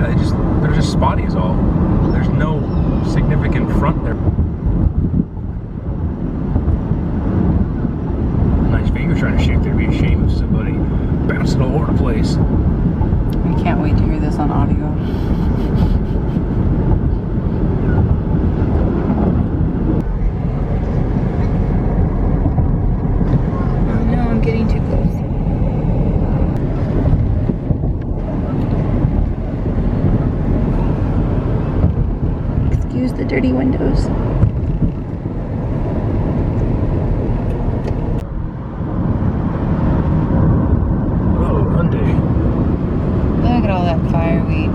Yeah, they're just spotty is all. There's no significant front there. Nice finger trying to shoot. There'd be a shame if somebody bounced it all over the place. I can't wait to hear this on audio. Oh no, I'm getting too close. Excuse the dirty windows. Look at all that fireweed.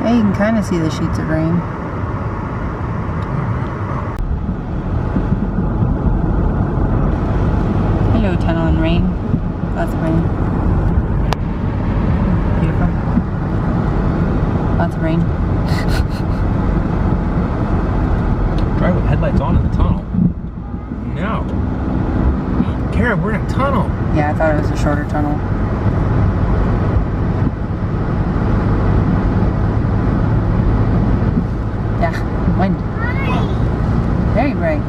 Yeah, you can kind of see the sheets of rain. Hello, tunnel and rain. Lots of rain. Beautiful. Lots of rain. Drive with headlights on in the tunnel. No. Karen, we're in a tunnel. Yeah, I thought it was a shorter tunnel. Yeah, wind. Very bright.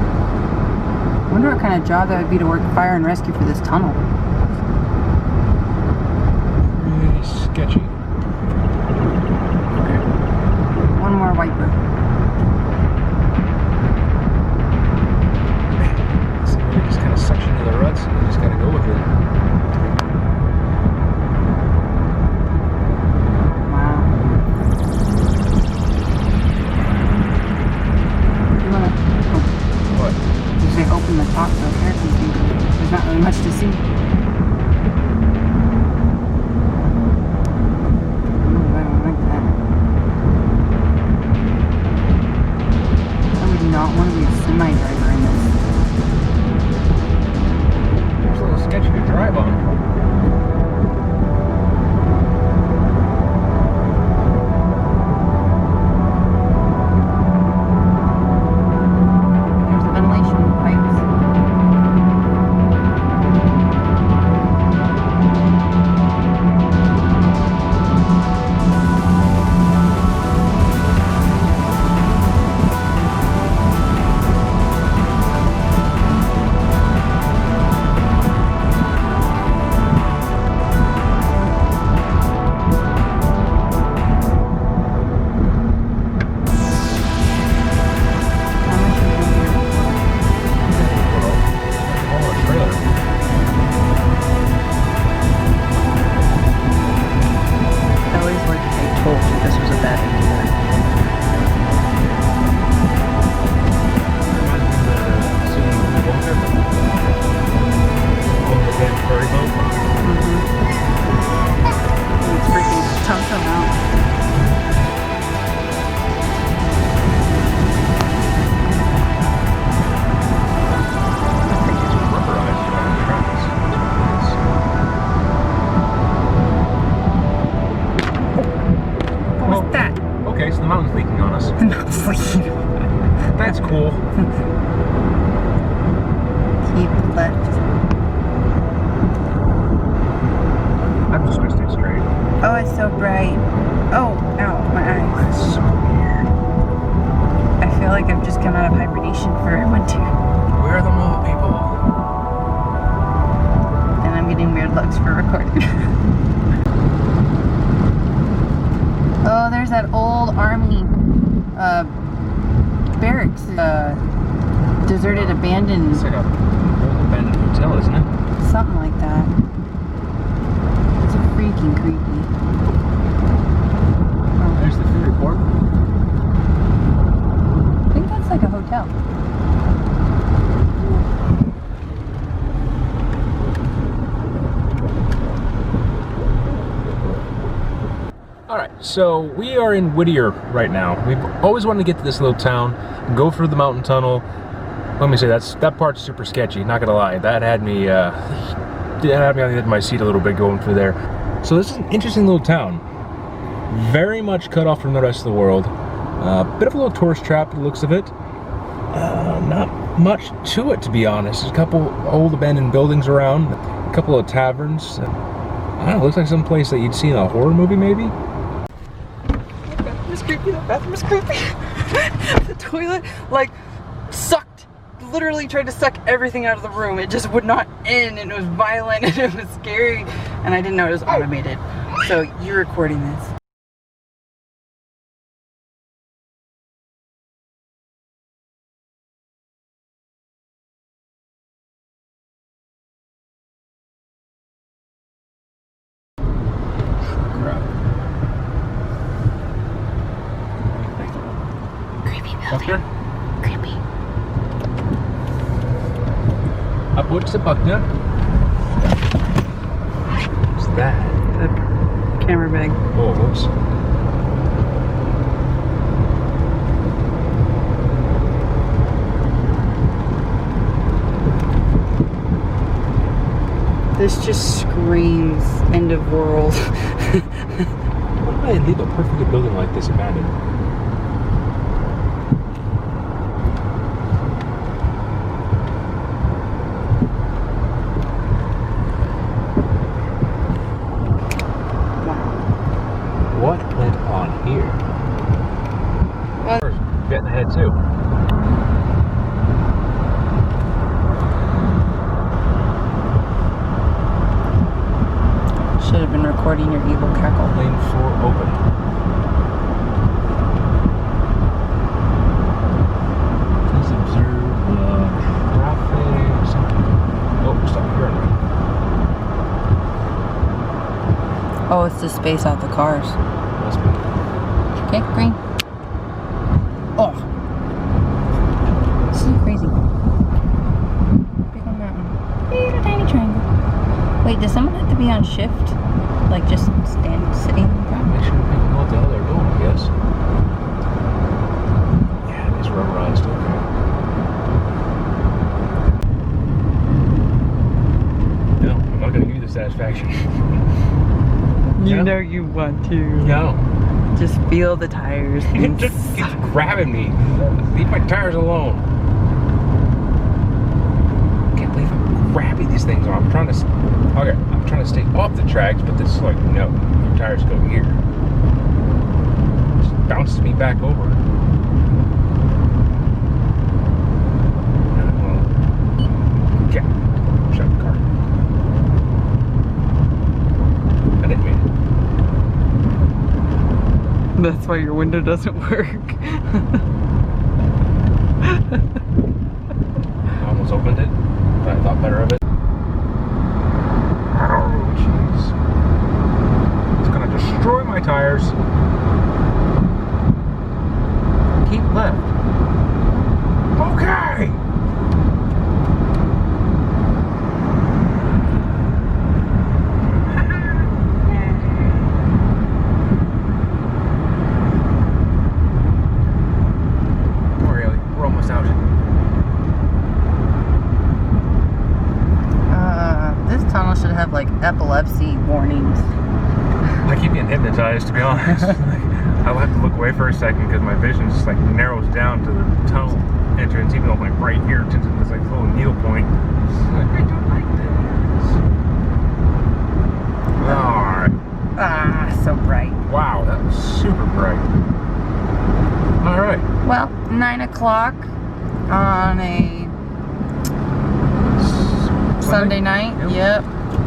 I wonder what kind of job that would be to work fire and rescue for this tunnel. Really sketchy. Okay. One more wiper. So you just kind of suction to the ruts and you just gotta go with it. Wow. You wanna What? you say open the top so air can see? There's not really much to see. Ooh, I don't like that. I would not want to be a semi-driver in this. It's a little sketchy to drive on. There's the ventilation pipes. How much is it here? Oh, a trailer. I always like to say told you this was a bad idea. It's freaking tum-tum out. What was that? Okay, so the mountain's leaking on us. That's cool. Keep left. I'm just gonna stay straight. Oh, it's so bright. Oh, ow, my eyes. That's so weird. I feel like I've just come out of hibernation for winter. Where are the mole people? And I'm getting weird looks for recording. Oh, there's that old army barracks, deserted, abandoned, It's like a old abandoned hotel, isn't it? something like that. It's freaking creepy. Oh, There's the food report. I think that's like a hotel. Alright, so we are in Whittier right now. We've always wanted to get to this little town, go through the mountain tunnel. Let me say, that part's super sketchy, not gonna lie. That had me on the edge of my seat a little bit going through there. So this is an interesting little town. Very much cut off from the rest of the world. Bit of a little tourist trap, the looks of it. Not much to it, to be honest. There's a couple old abandoned buildings around, a couple of taverns. I don't know, looks like some place that you'd see in a horror movie, maybe? That bathroom is creepy, that bathroom is creepy. The toilet, like, sucked, literally tried to suck everything out of the room. It just would not end, and it was violent, and it was scary, and I didn't know it was automated. So, you're recording this. Doctor? Creepy. Upwards to Buckner. What's that? The camera bag. Oh, whoops. This just screams end of world. Why would I leave a perfectly building like this abandoned? What went on here? Well, Get in the head too. should have been recording your evil cackle. Lane 4 open. Please observe traffic. Oh, stop here. Oh, it's to space out the cars. Must be. Okay, green. Oh. This is crazy. Big old mountain. Little tiny triangle. Wait, does someone have to be on shift? Like just sitting? Make sure people know what the hell they're doing, I guess. Yeah, it is rubberized, okay. No, I'm not gonna give you the satisfaction. You No. know you want to. No. Just feel the tires. It's grabbing me. Leave my tires alone. Can't believe how grabby these things are. I'm trying to stay off the tracks, but this is like, no, your tires go here. Just bounces me back over. Yeah, shut the car. I didn't mean it. That's why your window doesn't work. I almost opened it, but I thought better of it. Oh, jeez. It's gonna destroy my tires. Keep left. Okay! We're almost out. This tunnel should have like epilepsy warnings. I keep getting hypnotized, to be honest. I'll have to look away for a second because my vision just like narrows down to the tunnel entrance, even though like right here turns into this like little needle point. I don't like this. Alright. Ah, so bright. Wow, that was super bright. Alright. Well, 9 o'clock on a Sunday night. Yep.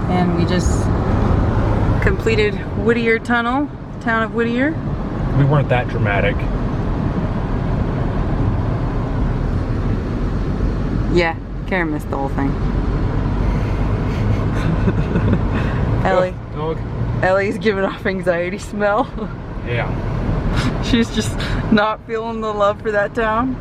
And we just completed Whittier Tunnel, town of Whittier. We weren't that dramatic. Yeah, Karen missed the whole thing. Ellie. Dog. Ellie's giving off anxiety smell. Yeah. She's just not feeling the love for that town.